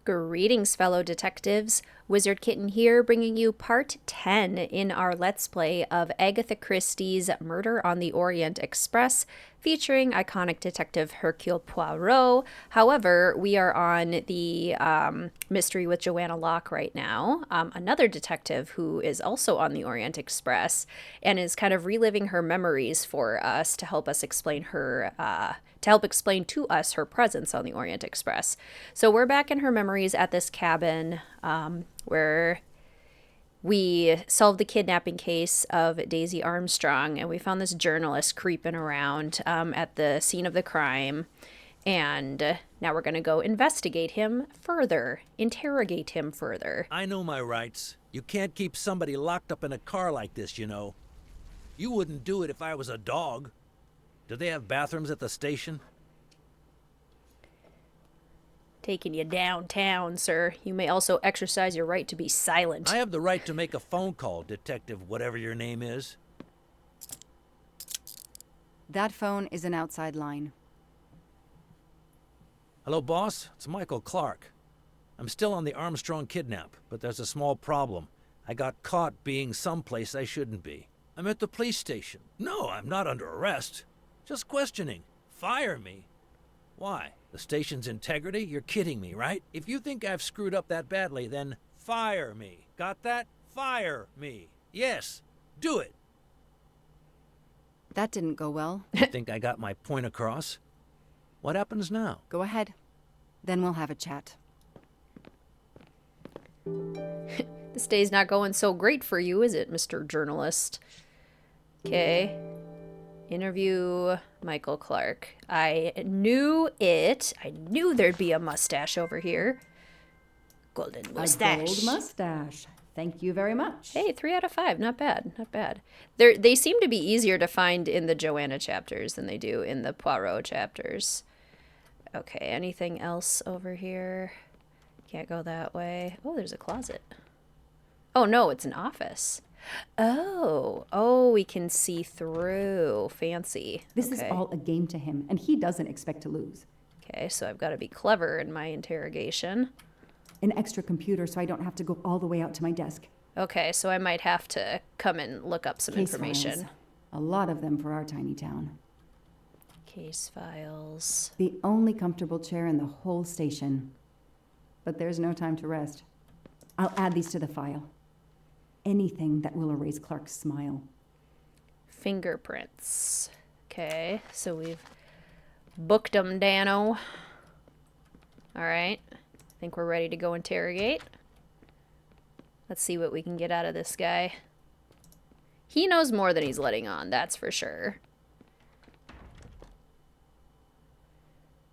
Greetings, fellow detectives. Wizard Kitten here, bringing you part 10 in our Let's Play of Agatha Christie's Murder on the Orient Express, featuring iconic detective Hercule Poirot. However, we are on the mystery with Joanna Locke right now, another detective who is also on the Orient Express and is kind of reliving her memories for us to help us explain her to help explain to us her presence on the Orient Express. So we're back in her memories at this cabin where we solved the kidnapping case of Daisy Armstrong, and we found this journalist creeping around at the scene of the crime. And now we're going to go investigate him further, interrogate him further. I know my rights. You can't keep somebody locked up in a car like this, you know. You wouldn't do it if I was a dog. Do they have bathrooms at the station? Taking you downtown, sir. You may also exercise your right to be silent. I have the right to make a phone call, Detective whatever your name is. That phone is an outside line. Hello, boss. It's Michael Clark. I'm still on the Armstrong kidnap, but there's a small problem. I got caught being someplace I shouldn't be. I'm at the police station. No, I'm not under arrest. Just questioning. Fire me. Why? The station's integrity? You're kidding me, right? If you think I've screwed up that badly, then fire me. Got that? Fire me. Yes, do it. That didn't go well. I think I got my point across. What happens now? Go ahead. Then we'll have a chat. This day's not going so great for you, is it, Mr. Journalist? Okay. Interview Michael Clark. I knew it. I knew there'd be a mustache over here. Golden mustache. A gold mustache. Thank you very much. Hey, 3 out of 5. Not bad. Not bad. They seem to be easier to find in the Joanna chapters than they do in the Poirot chapters. Okay, anything else over here? Can't go that way. Oh, there's a closet. Oh, no, it's an office. Oh, we can see through. Fancy. This is all a game to him, and he doesn't expect to lose. Okay, so I've got to be clever in my interrogation. An extra computer so I don't have to go all the way out to my desk. Okay, so I might have to come and look up some Case information. files. A lot of them for our tiny town. Case files. The only comfortable chair in the whole station. But there's no time to rest. I'll add these to the file. Anything that will erase Clark's smile. Fingerprints. Okay, so we've booked them, Dano. All right, I think we're ready to go interrogate. Let's see what we can get out of this guy. He knows more than he's letting on, that's for sure.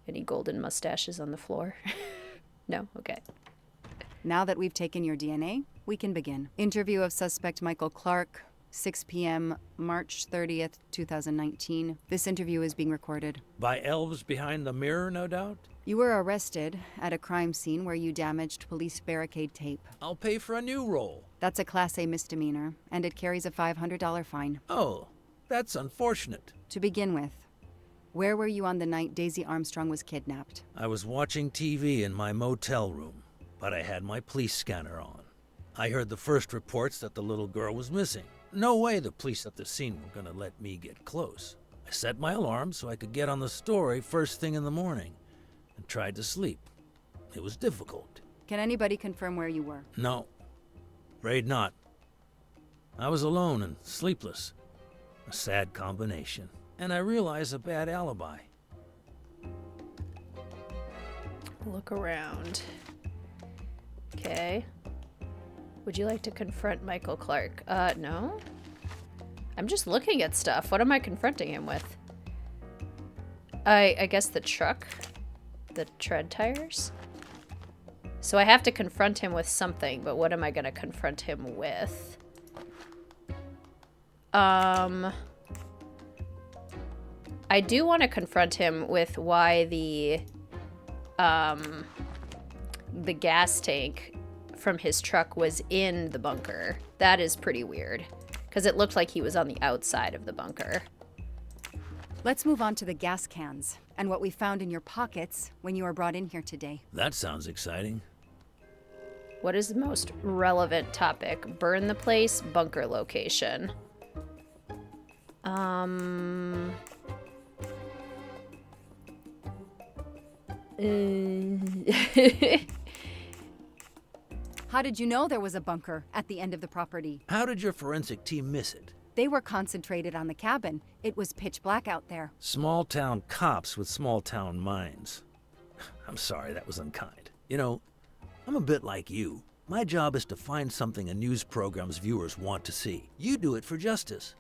Any golden mustaches on the floor? No? Okay. Now that we've taken your DNA, we can begin. Interview of suspect Michael Clark, 6 p.m., March 30th, 2019. This interview is being recorded. By elves behind the mirror, no doubt? You were arrested at a crime scene where you damaged police barricade tape. I'll pay for a new role. That's a Class A misdemeanor, and it carries a $500 fine. Oh, that's unfortunate. To begin with, where were you on the night Daisy Armstrong was kidnapped? I was watching TV in my motel room, but I had my police scanner on. I heard the first reports that the little girl was missing. No way the police at the scene were gonna let me get close. I set my alarm so I could get on the story first thing in the morning and tried to sleep. It was difficult. Can anybody confirm where you were? No, afraid not. I was alone and sleepless. A sad combination. And I realized a bad alibi. Look around. Okay. Would you like to confront Michael Clark? No? I'm just looking at stuff. What am I confronting him with? I guess the truck? The tread tires? So I have to confront him with something, but what am I gonna confront him with? I do want to confront him with why the gas tank from his truck was in the bunker. That is pretty weird, because it looked like he was on the outside of the bunker. Let's move on to the gas cans and what we found in your pockets when you were brought in here today. That sounds exciting. What is the most relevant topic? Burn the place, bunker location. How did you know there was a bunker at the end of the property? How did your forensic team miss it? They were concentrated on the cabin. It was pitch black out there. Small-town cops with small-town minds. I'm sorry, that was unkind. You know, I'm a bit like you. My job is to find something a news program's viewers want to see. You do it for justice.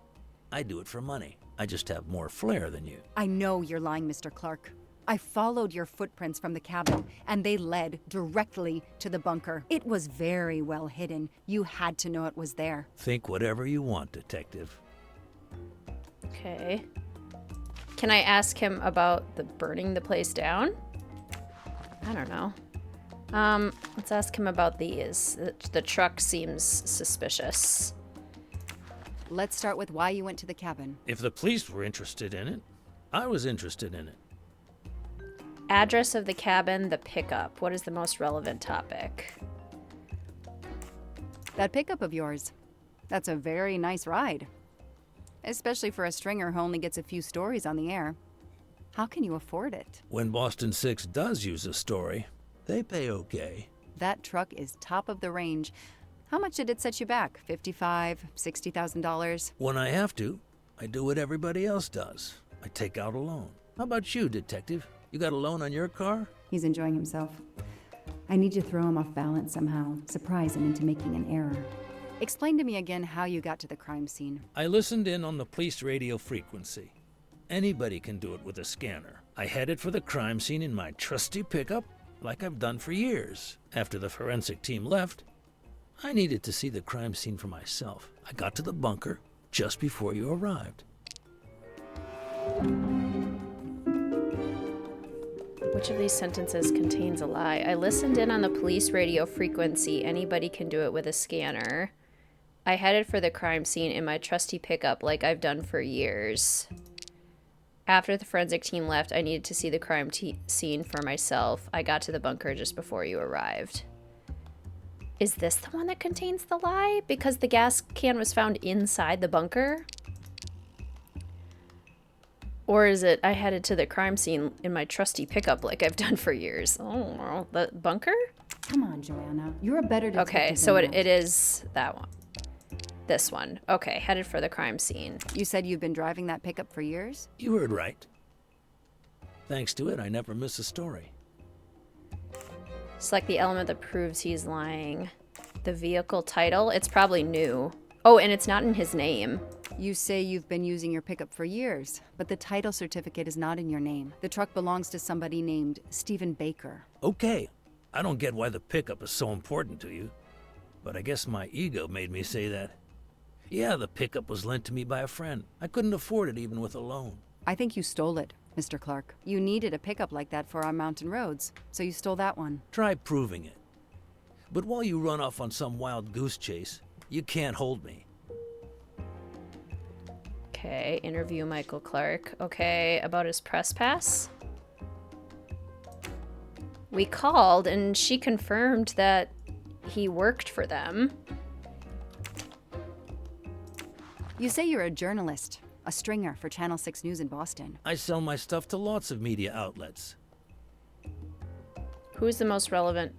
I do it for money. I just have more flair than you. I know you're lying, Mr. Clark. I followed your footprints from the cabin, and they led directly to the bunker. It was very well hidden. You had to know it was there. Think whatever you want, Detective. Okay. Can I ask him about the burning the place down? I don't know. Let's ask him about these. The truck seems suspicious. Let's start with why you went to the cabin. If the police were interested in it, I was interested in it. Address of the cabin, the pickup. What is the most relevant topic? That pickup of yours. That's a very nice ride. Especially for a stringer who only gets a few stories on the air. How can you afford it? When Boston 6 does use a story, they pay okay. That truck is top of the range. How much did it set you back? $55,000, $60,000? When I have to, I do what everybody else does. I take out a loan. How about you, Detective? You got a loan on your car? He's enjoying himself. I need to throw him off balance somehow, surprise him into making an error. Explain to me again how you got to the crime scene. I listened in on the police radio frequency. Anybody can do it with a scanner. I headed for the crime scene in my trusty pickup, like I've done for years. After the forensic team left, I needed to see the crime scene for myself. I got to the bunker just before you arrived. Which of these sentences contains a lie? I listened in on the police radio frequency. Anybody can do it with a scanner. I headed for the crime scene in my trusty pickup like I've done for years. After the forensic team left, I needed to see the crime scene for myself. I got to the bunker just before you arrived. Is this the one that contains the lie? Because the gas can was found inside the bunker? Or is it, I headed to the crime scene in my trusty pickup like I've done for years? Oh, the bunker? Come on, Joanna. You're a better detective. Okay, so than that. it is that one. This one. Okay, headed for the crime scene. You said you've been driving that pickup for years? You heard right. Thanks to it, I never miss a story. Select the element that proves he's lying. The vehicle title, it's probably new. Oh, and it's not in his name. You say you've been using your pickup for years, but the title certificate is not in your name. The truck belongs to somebody named Stephen Baker. Okay, I don't get why the pickup is so important to you, but I guess my ego made me say that. Yeah, the pickup was lent to me by a friend. I couldn't afford it even with a loan. I think you stole it, Mr. Clark. You needed a pickup like that for our mountain roads, so you stole that one. Try proving it. But while you run off on some wild goose chase, you can't hold me. Okay, interview Michael Clark. Okay, about his press pass? We called and she confirmed that he worked for them. You say you're a journalist, a stringer for Channel 6 News in Boston. I sell my stuff to lots of media outlets. What is the most relevant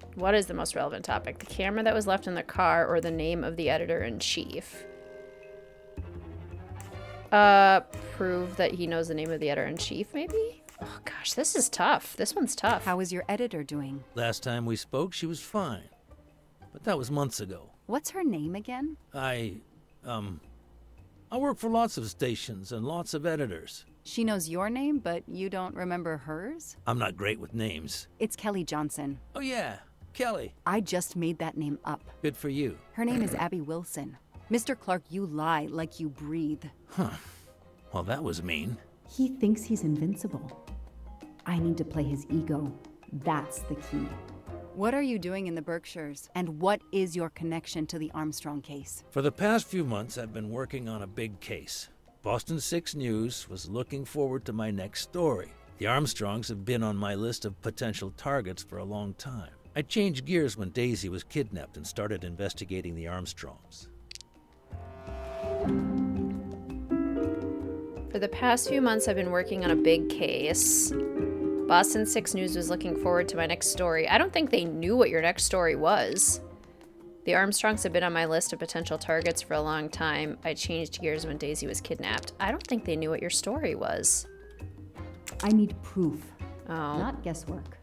topic? The camera that was left in the car or the name of the editor-in-chief? Prove that he knows the name of the editor-in-chief, maybe? Oh gosh, this is tough. This one's tough. How is your editor doing? Last time we spoke, she was fine. But that was months ago. What's her name again? I work for lots of stations and lots of editors. She knows your name, but you don't remember hers? I'm not great with names. It's Kelly Johnson. Oh yeah, Kelly. I just made that name up. Good for you. Her name is Abby Wilson. Mr. Clark, you lie like you breathe. Huh. Well, that was mean. He thinks he's invincible. I need to play his ego. That's the key. What are you doing in the Berkshires? And what is your connection to the Armstrong case? For the past few months, I've been working on a big case. Boston 6 News was looking forward to my next story. The Armstrongs have been on my list of potential targets for a long time. I changed gears when Daisy was kidnapped and started investigating the Armstrongs. For the past few months, I've been working on a big case. Boston 6 News was looking forward to my next story. I don't think they knew what your next story was. The Armstrongs have been on my list of potential targets for a long time. I changed gears when Daisy was kidnapped. I don't think they knew what your story was. I need proof, Oh. not guesswork.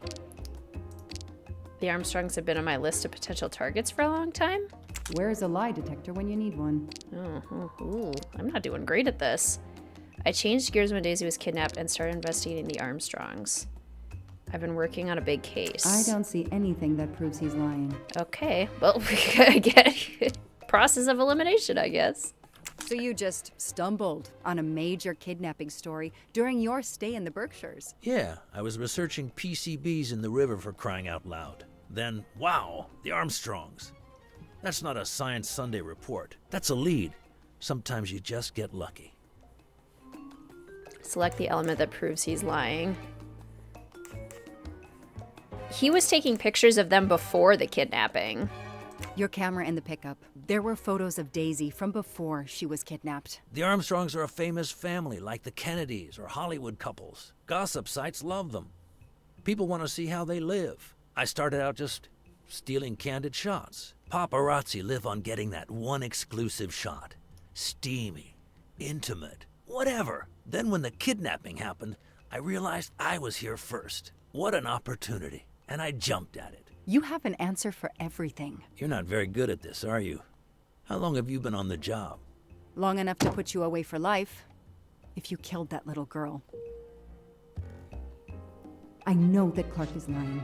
The Armstrongs have been on my list of potential targets for a long time? Where's a lie detector when you need one? Ooh, I'm not doing great at this. I changed gears when Daisy was kidnapped and started investigating the Armstrongs. I've been working on a big case. I don't see anything that proves he's lying. Okay, well, we gotta get process of elimination, I guess. So you just stumbled on a major kidnapping story during your stay in the Berkshires. Yeah, I was researching PCBs in the river for crying out loud. Then, wow, the Armstrongs. That's not a Science Sunday report. That's a lead. Sometimes you just get lucky. Select the element that proves he's lying. He was taking pictures of them before the kidnapping. Your camera in the pickup. There were photos of Daisy from before she was kidnapped. The Armstrongs are a famous family, like the Kennedys or Hollywood couples. Gossip sites love them. People want to see how they live. I started out just stealing candid shots. Paparazzi live on getting that one exclusive shot. Steamy, intimate, whatever. Then when the kidnapping happened, I realized I was here first. What an opportunity. And I jumped at it. You have an answer for everything. You're not very good at this, are you? How long have you been on the job? Long enough to put you away for life. If you killed that little girl. I know that Clark is lying.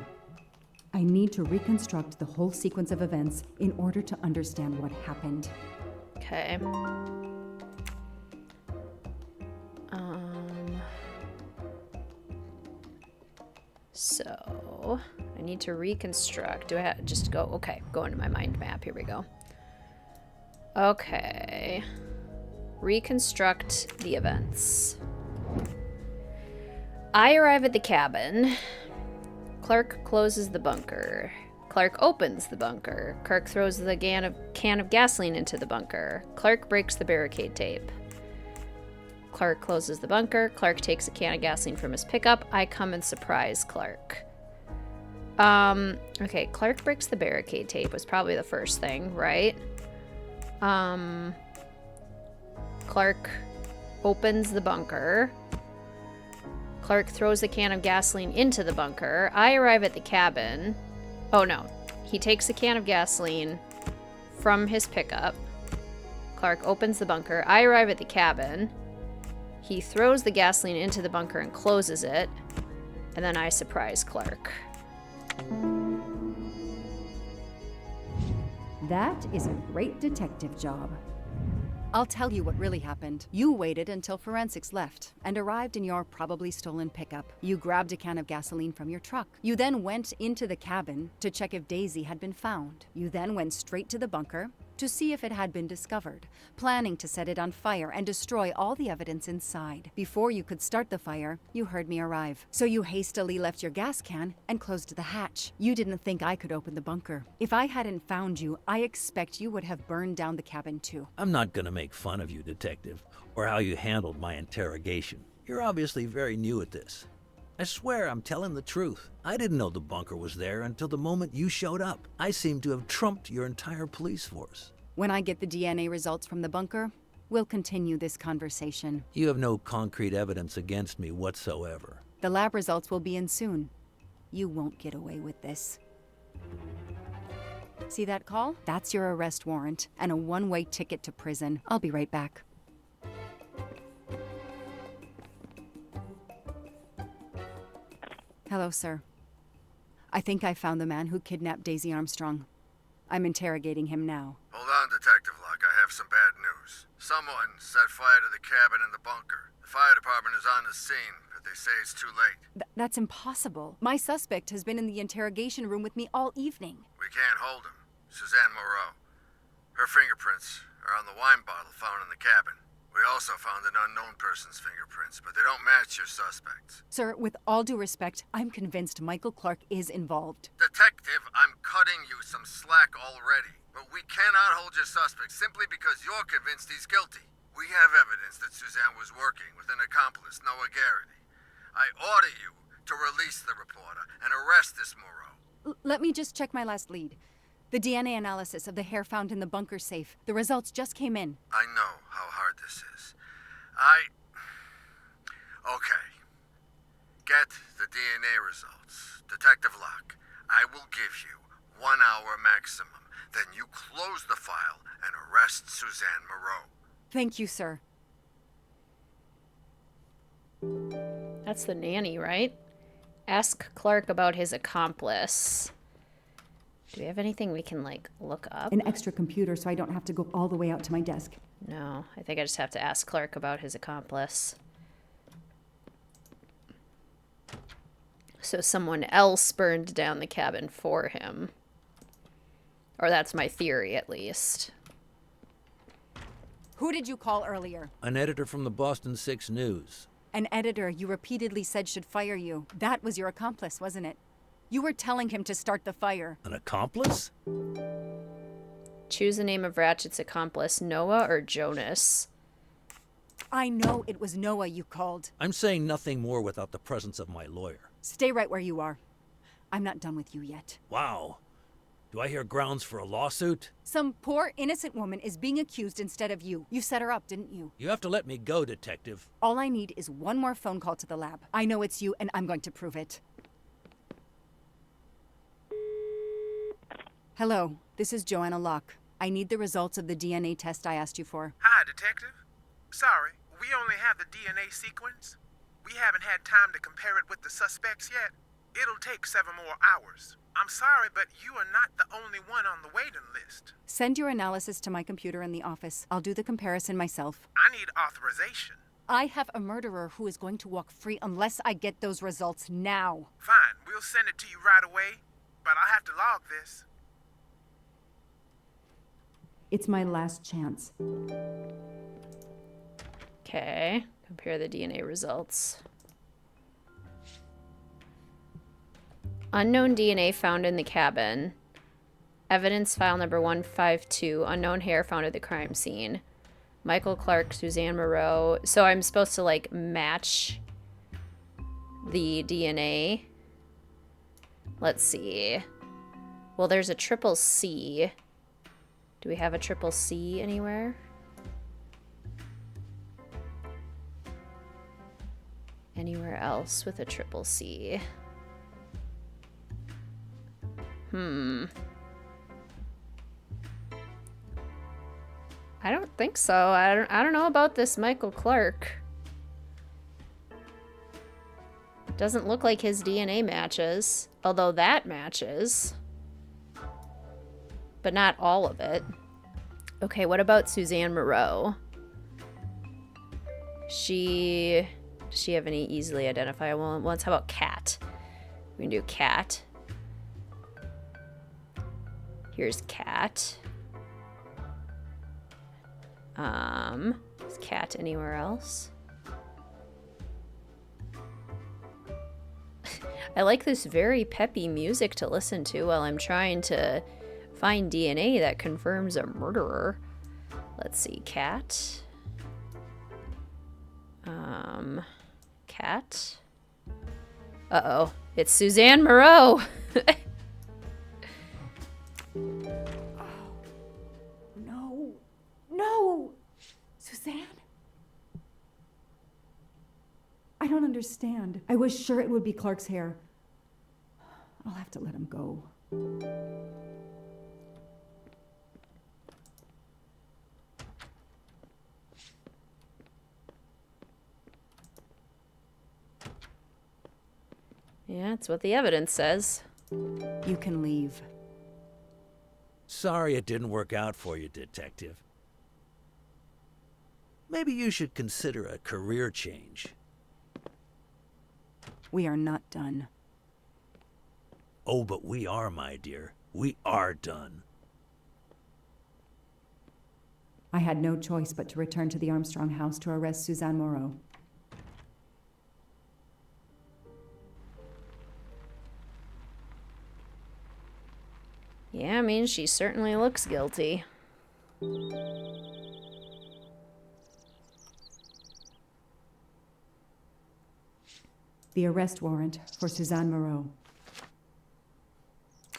I need to reconstruct the whole sequence of events in order to understand what happened. Okay. So, I need to reconstruct. Do I have just go? Okay, go into my mind map. Here we go. Okay. Reconstruct the events. I arrive at the cabin. Clark closes the bunker. Clark opens the bunker. Clark throws the can of gasoline into the bunker. Clark breaks the barricade tape. Clark closes the bunker. Clark takes a can of gasoline from his pickup. I come and surprise Clark. Okay, Clark breaks the barricade tape was probably the first thing, right? Clark opens the bunker. Clark throws the can of gasoline into the bunker. I arrive at the cabin. Oh no, he takes a can of gasoline from his pickup. Clark opens the bunker. I arrive at the cabin. He throws the gasoline into the bunker and closes it. And then I surprise Clark. That is a great detective job. I'll tell you what really happened. You waited until forensics left and arrived in your probably stolen pickup. You grabbed a can of gasoline from your truck. You then went into the cabin to check if Daisy had been found. You then went straight to the bunker to see if it had been discovered, planning to set it on fire and destroy all the evidence inside. Before you could start the fire, you heard me arrive. So you hastily left your gas can and closed the hatch. You didn't think I could open the bunker. If I hadn't found you, I expect you would have burned down the cabin too. I'm not gonna make fun of you, Detective, or how you handled my interrogation. You're obviously very new at this. I swear I'm telling the truth. I didn't know the bunker was there until the moment you showed up. I seem to have trumped your entire police force. When I get the DNA results from the bunker, we'll continue this conversation. You have no concrete evidence against me whatsoever. The lab results will be in soon. You won't get away with this. See that call? That's your arrest warrant and a one-way ticket to prison. I'll be right back. Hello, sir. I think I found the man who kidnapped Daisy Armstrong. I'm interrogating him now. Hold on, Detective Locke. I have some bad news. Someone set fire to the cabin in the bunker. The fire department is on the scene, but they say it's too late. That's impossible. My suspect has been in the interrogation room with me all evening. We can't hold him. Suzanne Moreau. Her fingerprints are on the wine bottle found in the cabin. We also found an unknown person's fingerprints, but they don't match your suspects. Sir, with all due respect, I'm convinced Michael Clark is involved. Detective, I'm cutting you some slack already. But we cannot hold your suspect simply because you're convinced he's guilty. We have evidence that Suzanne was working with an accomplice, Noah Garrity. I order you to release the reporter and arrest this Moreau. Let me just check my last lead. The DNA analysis of the hair found in the bunker safe. The results just came in. I know how hard this is. Okay. Get the DNA results. Detective Locke, I will give you 1 hour maximum. Then you close the file and arrest Suzanne Moreau. Thank you, sir. That's the nanny, right? Ask Clark about his accomplice. Do we have anything we can, like, look up? An extra computer so I don't have to go all the way out to my desk. No, I think I just have to ask Clark about his accomplice. So someone else burned down the cabin for him. Or that's my theory, at least. Who did you call earlier? An editor from the Boston 6 News. An editor you repeatedly said should fire you. That was your accomplice, wasn't it? You were telling him to start the fire. An accomplice? Choose the name of Ratchet's accomplice, Noah or Jonas. I know it was Noah you called. I'm saying nothing more without the presence of my lawyer. Stay right where you are. I'm not done with you yet. Wow. Do I hear grounds for a lawsuit? Some poor innocent woman is being accused instead of you. You set her up, didn't you? You have to let me go, Detective. All I need is one more phone call to the lab. I know it's you, and I'm going to prove it. Hello, this is Joanna Locke. I need the results of the DNA test I asked you for. Hi, Detective. Sorry, we only have the DNA sequence. We haven't had time to compare it with the suspects yet. It'll take 7 more hours. I'm sorry, but you are not the only one on the waiting list. Send your analysis to my computer in the office. I'll do the comparison myself. I need authorization. I have a murderer who is going to walk free unless I get those results now. Fine, we'll send it to you right away, but I'll have to log this. It's my last chance. Okay, compare the DNA results. Unknown DNA found in the cabin. Evidence file number 152. Unknown hair found at the crime scene. Michael Clark, Suzanne Moreau. So I'm supposed to, like, match the DNA. Let's see. Well, there's a triple C. Do we have a triple C anywhere? Anywhere else with a triple C? I don't think so. I don't know about this Michael Clark. Doesn't look like his DNA matches, although that matches. But not all of it. Okay, what about Suzanne Moreau? Does she have any easily identifiable ones? How about Cat? We can do Cat. Here's Cat. Is Cat anywhere else? I like this very peppy music to listen to while I'm trying to find DNA that confirms a murderer. Let's see, Cat. Cat. Uh-oh, it's Suzanne Moreau. No. No! Suzanne? I don't understand. I was sure it would be Clark's hair. I'll have to let him go. Yeah, that's what the evidence says. You can leave. Sorry it didn't work out for you, Detective. Maybe you should consider a career change. We are not done. Oh, but we are, my dear. We are done. I had no choice but to return to the Armstrong house to arrest Suzanne Moreau. Yeah, I mean, she certainly looks guilty. The arrest warrant for Suzanne Moreau.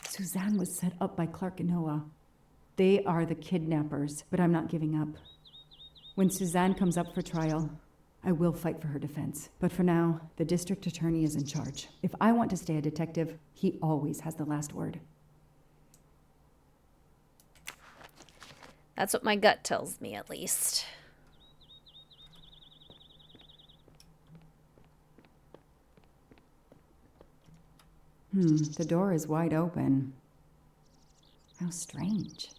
Suzanne was set up by Clark and Noah. They are the kidnappers, but I'm not giving up. When Suzanne comes up for trial, I will fight for her defense. But for now, the district attorney is in charge. If I want to stay a detective, he always has the last word. That's what my gut tells me, at least. The door is wide open. How strange.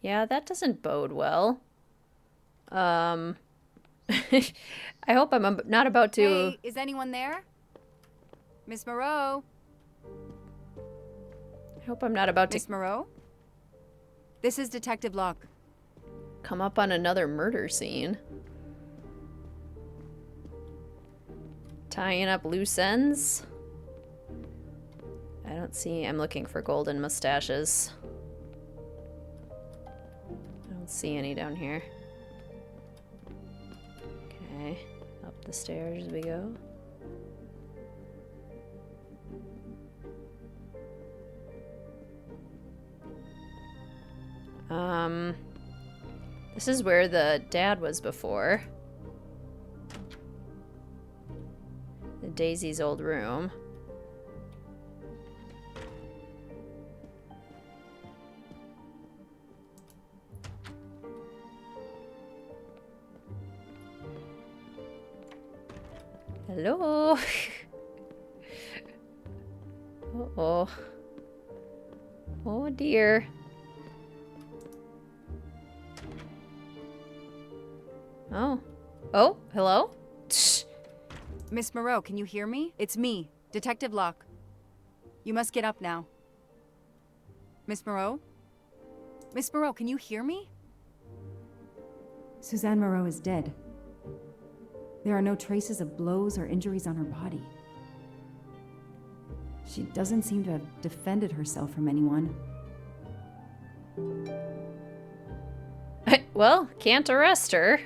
Yeah, that doesn't bode well. I hope I'm not about to... Hey, is anyone there? Miss Moreau? I hope I'm not about to Miss Moreau? This is Detective Locke. come up on another murder scene. Tying up loose ends. I don't see... I'm looking for golden mustaches. I don't see any down here. Okay, up the stairs we go. This is where the dad was before. Daisy's old room. Hello. Uh-oh. Oh dear. Oh. Oh, hello? Miss Moreau, can you hear me? It's me, Detective Locke. You must get up now. Miss Moreau? Miss Moreau, can you hear me? Suzanne Moreau is dead. There are no traces of blows or injuries on her body. She doesn't seem to have defended herself from anyone. Well, can't arrest her.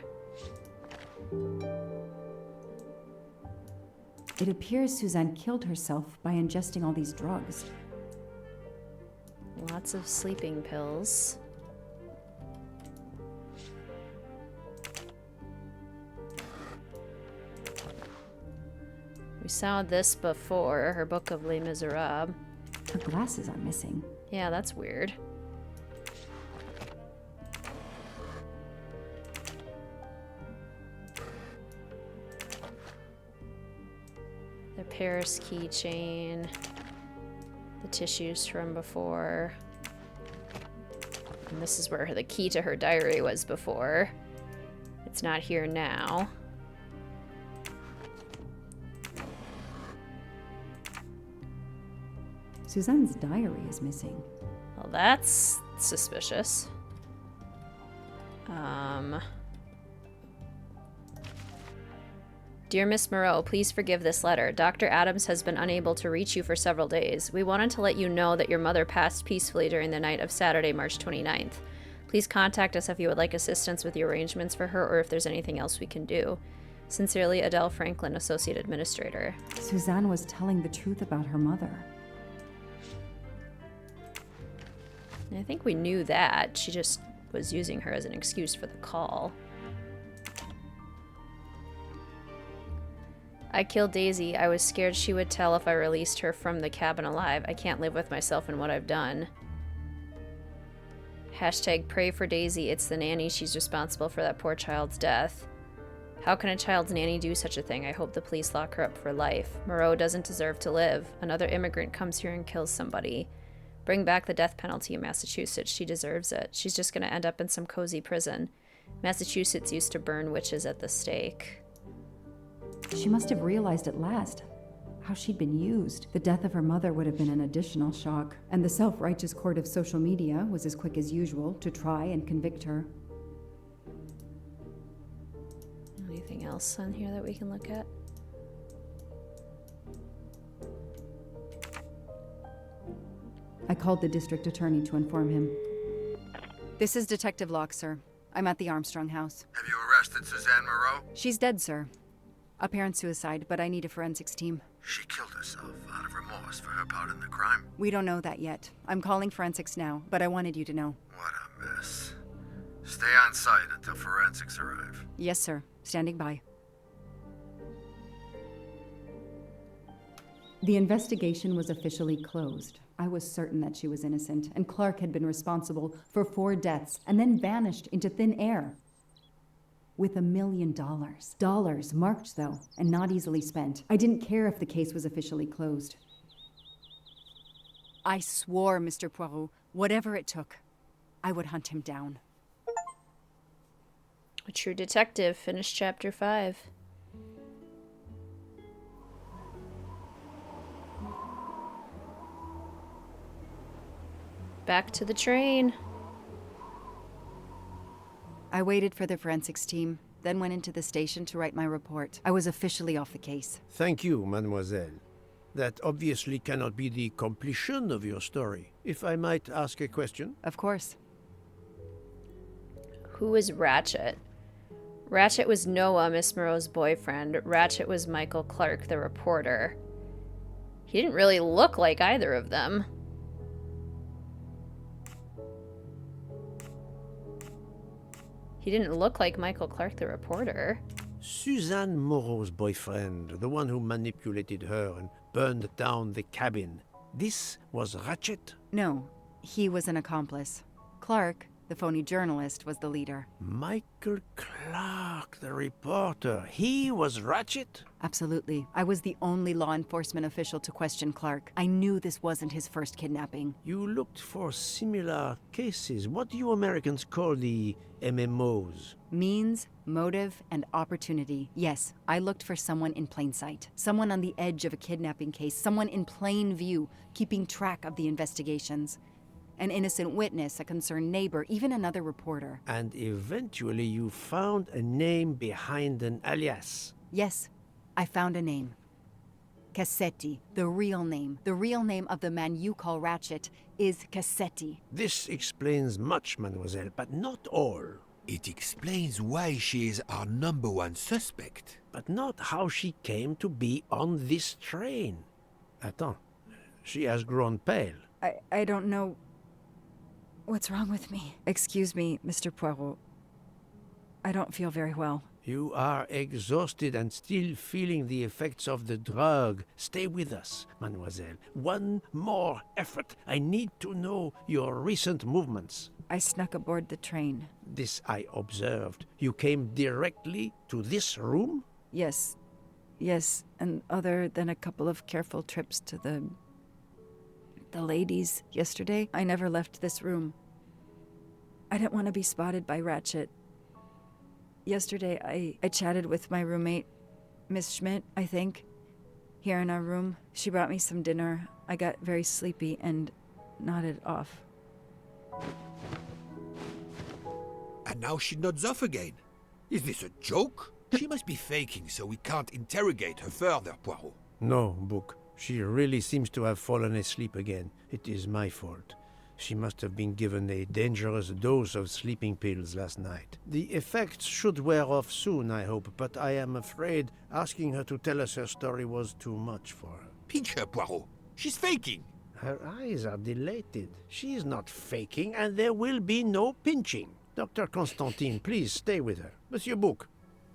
It appears Suzanne killed herself by ingesting all these drugs. Lots of sleeping pills. We saw this before, her book of Les Miserables. Her glasses are missing. Yeah, that's weird. The Paris keychain. The tissues from before. And this is where the key to her diary was before. It's not here now. Suzanne's diary is missing. Well, that's suspicious. Dear Miss Moreau, please forgive this letter. Dr. Adams has been unable to reach you for several days. We wanted to let you know that your mother passed peacefully during the night of Saturday, March 29th. Please contact us if you would like assistance with the arrangements for her or if there's anything else we can do. Sincerely, Adele Franklin, Associate Administrator. Suzanne was telling the truth about her mother. I think we knew that. She just was using her as an excuse for the call. I killed Daisy. I was scared she would tell if I released her from the cabin alive. I can't live with myself and what I've done. Hashtag pray for Daisy. It's the nanny. She's responsible for that poor child's death. How can a child's nanny do such a thing? I hope the police lock her up for life. Moreau doesn't deserve to live. Another immigrant comes here and kills somebody. Bring back the death penalty in Massachusetts. She deserves it. She's just going to end up in some cozy prison. Massachusetts used to burn witches at the stake. She must have realized at last how she'd been used. The death of her mother would have been an additional shock, and the self-righteous court of social media was as quick as usual to try and convict her. Anything else on here that we can look at? I called the district attorney to inform him. This is Detective Locke, sir. I'm at the Armstrong house. Have you arrested Suzanne Moreau? She's dead, sir. Apparent suicide, but I need a forensics team. She killed herself out of remorse for her part in the crime. We don't know that yet. I'm calling forensics now, but I wanted you to know. What a mess. Stay on site until forensics arrive. Yes, sir. Standing by. The investigation was officially closed. I was certain that she was innocent, and Clark had been responsible for 4 deaths and then vanished into thin air. With $1 million. Dollars marked, though, and not easily spent. I didn't care if the case was officially closed. I swore, Mr. Poirot, whatever it took, I would hunt him down. A True Detective, finished chapter 5. Back to the train. I waited for the forensics team, then went into the station to write my report. I was officially off the case. Thank you, mademoiselle. That obviously cannot be the completion of your story. If I might ask a question? Of course. Who was Ratchet? Ratchet was Noah, Miss Moreau's boyfriend. Ratchet was Michael Clark, the reporter. He didn't really look like either of them. He didn't look like Michael Clark, the reporter. Suzanne Moreau's boyfriend, the one who manipulated her and burned down the cabin. This was Ratchet? No, he was an accomplice. Clark, the phony journalist, was the leader. Michael Clark, the reporter. He was Ratchet? Absolutely. I was the only law enforcement official to question Clark. I knew this wasn't his first kidnapping. You looked for similar cases. What do you Americans call the MMOs? Means, motive, and opportunity. Yes, I looked for someone in plain sight. Someone on the edge of a kidnapping case. Someone in plain view, keeping track of the investigations. An innocent witness, a concerned neighbor, even another reporter. And eventually you found a name behind an alias. Yes, I found a name. Cassetti, the real name. The real name of the man you call Ratchet is Cassetti. This explains much, mademoiselle, but not all. It explains why she is our #1 suspect. But not how she came to be on this train. Attends, she has grown pale. I don't know what's wrong with me. Excuse me, Mr. Poirot. I don't feel very well. You are exhausted and still feeling the effects of the drug. Stay with us, mademoiselle. One more effort. I need to know your recent movements. I snuck aboard the train. This I observed. You came directly to this room? Yes, and other than a couple of careful trips to the ladies yesterday, I never left this room. I didn't want to be spotted by Ratchet. Yesterday, I chatted with my roommate, Miss Schmidt, I think, here in our room. She brought me some dinner. I got very sleepy and nodded off. And now she nods off again. Is this a joke? She must be faking, so we can't interrogate her further, Poirot. No, Book. She really seems to have fallen asleep again. It is my fault. She must have been given a dangerous dose of sleeping pills last night. The effects should wear off soon, I hope, but I am afraid asking her to tell us her story was too much for her. Pinch her, Poirot. She's faking. Her eyes are dilated. She is not faking, and there will be no pinching. Dr. Constantine, please stay with her. Monsieur Book,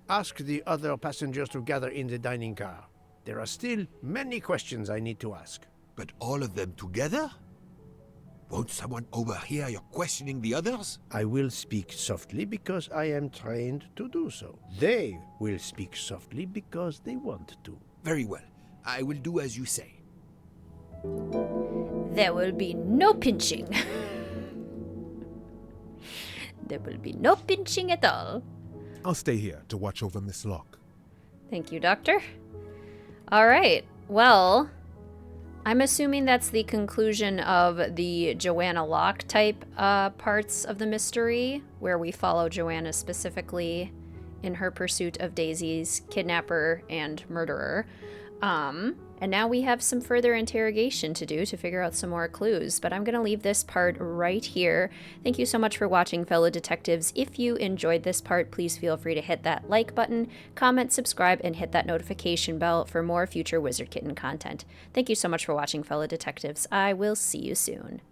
ask the other passengers to gather in the dining car. There are still many questions I need to ask. But all of them together? Won't someone overhear your questioning the others? I will speak softly because I am trained to do so. They will speak softly because they want to. Very well. I will do as you say. There will be no pinching. There will be no pinching at all. I'll stay here to watch over Miss Locke. Thank you, Doctor. All right. Well, I'm assuming that's the conclusion of the Joanna Locke type parts of the mystery, where we follow Joanna specifically in her pursuit of Daisy's kidnapper and murderer. And now we have some further interrogation to do to figure out some more clues, but I'm going to leave this part right here. Thank you so much for watching, fellow detectives. If you enjoyed this part, please feel free to hit that like button, comment, subscribe, and hit that notification bell for more future Wizard Kitten content. Thank you so much for watching, fellow detectives. I will see you soon.